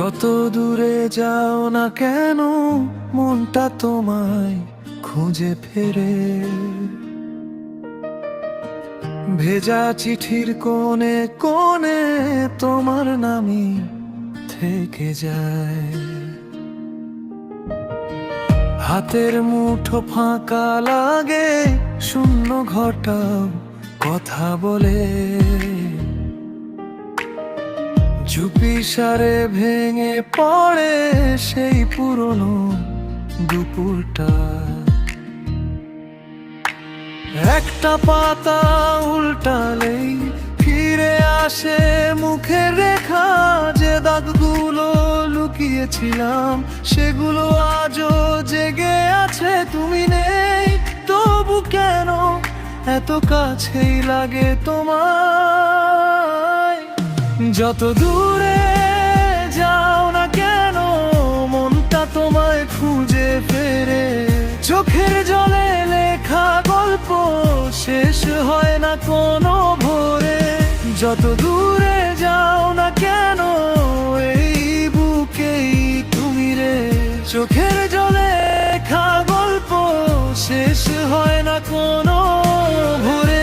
যত দূরে যাও না কেন মনটা তোমায় খুঁজে ফেরে। ভেজা চিঠির কোণে কোণে তোমার নামই থেকে যায়। হাতের মুঠো ফাঁকা লাগে, শূন্য ঘটাও কথা বলে। চুপিসারে ভেঙে পড়ে সেই পুরনো দুপুরটা। একটা পাতা উল্টালেই ফিরে আসে মুখের রেখা। যে দাগগুলো লুকিয়েছিলাম সেগুলো আজও জেগে আছে। তুমি নেই তবু কেন এত কাছেই লাগে তোমায়। যত দূরে যাও না কেন মনটা তোমায় খুঁজে ফেরে। চোখের জলে লেখা গল্প শেষ হয় না কোনো ভোরে। যত দূরে যাও না কেন এই বুকেই তুমি রে। চোখের জলে লেখা গল্প শেষ হয় না কোনো ভোরে।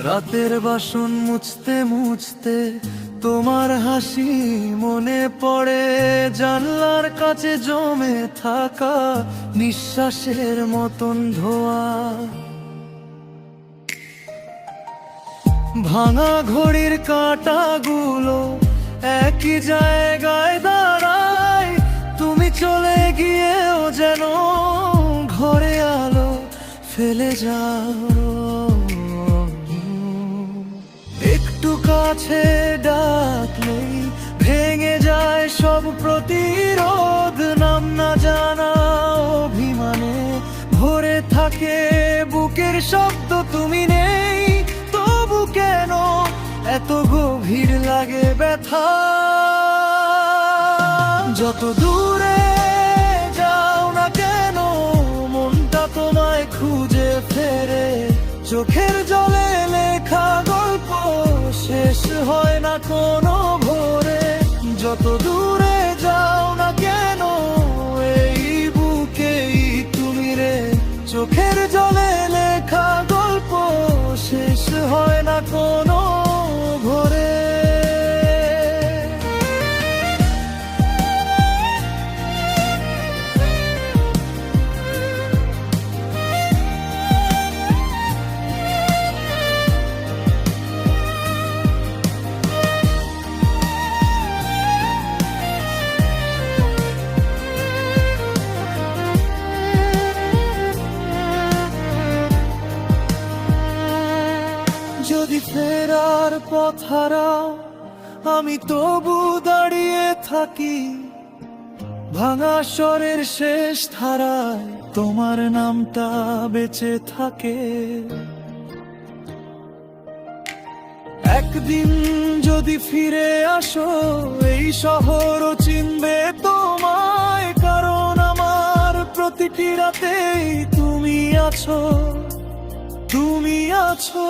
রাতের বাসন মুছতে মুছতে তোমার হাসি মনে পড়ে। জানলার কাছে জমে থাকা নিঃশ্বাসের মতন ধোয়া। ভাঙা ঘড়ির কাঁটাগুলো একই জায়গায় দাঁড়ায়। তুমি চলে গিয়েও যেন ঘরে আলো ফেলে যাও। একটু কাছে ডাকলেই ভেঙে যায় সব প্রতিরোধ। নাম না জানা অভিমানে ভরে থাকে বুকের শব্দ। তুমি নেই তবু কেন এত গভীর লাগে ব্যথা। যত দূরে যাও না কেন মনটা তোমায় খুঁজে ফেরে। চোখের জলে লেখা গল্প শেষ হয় না কোনো ভোরে। যত দূরে যাও না কেন এই বুকেই তুমি রে। চোখের জলে লেখা গল্প শেষ হয় না কোনো ভোরে। যদি ফেরার পথ হারাও আমি তবু দাঁড়িয়ে থাকি। ভাঙা স্বরের শেষ ধারায় তোমার নামটা বেঁচে থাকে। একদিন যদি ফিরে আসো এই শহরও চিনবে তোমায়। কারণ আমার প্রতিটি রাতেই তুমি আছো, তুমি আছো।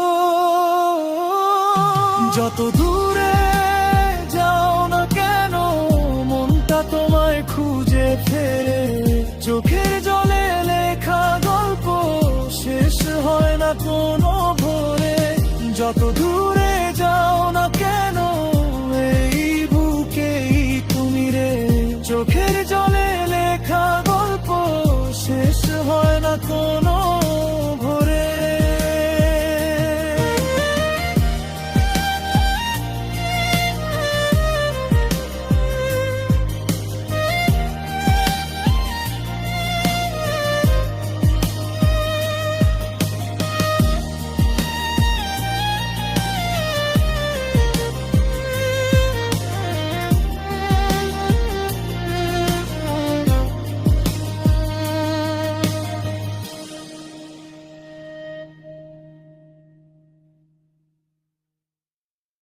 যত দূরে যাও না কেন মনটা তোমায় খুঁজে ফেরে। চোখের জলে লেখা গল্প শেষ হয় না কোনো ভোরে। যত দূরে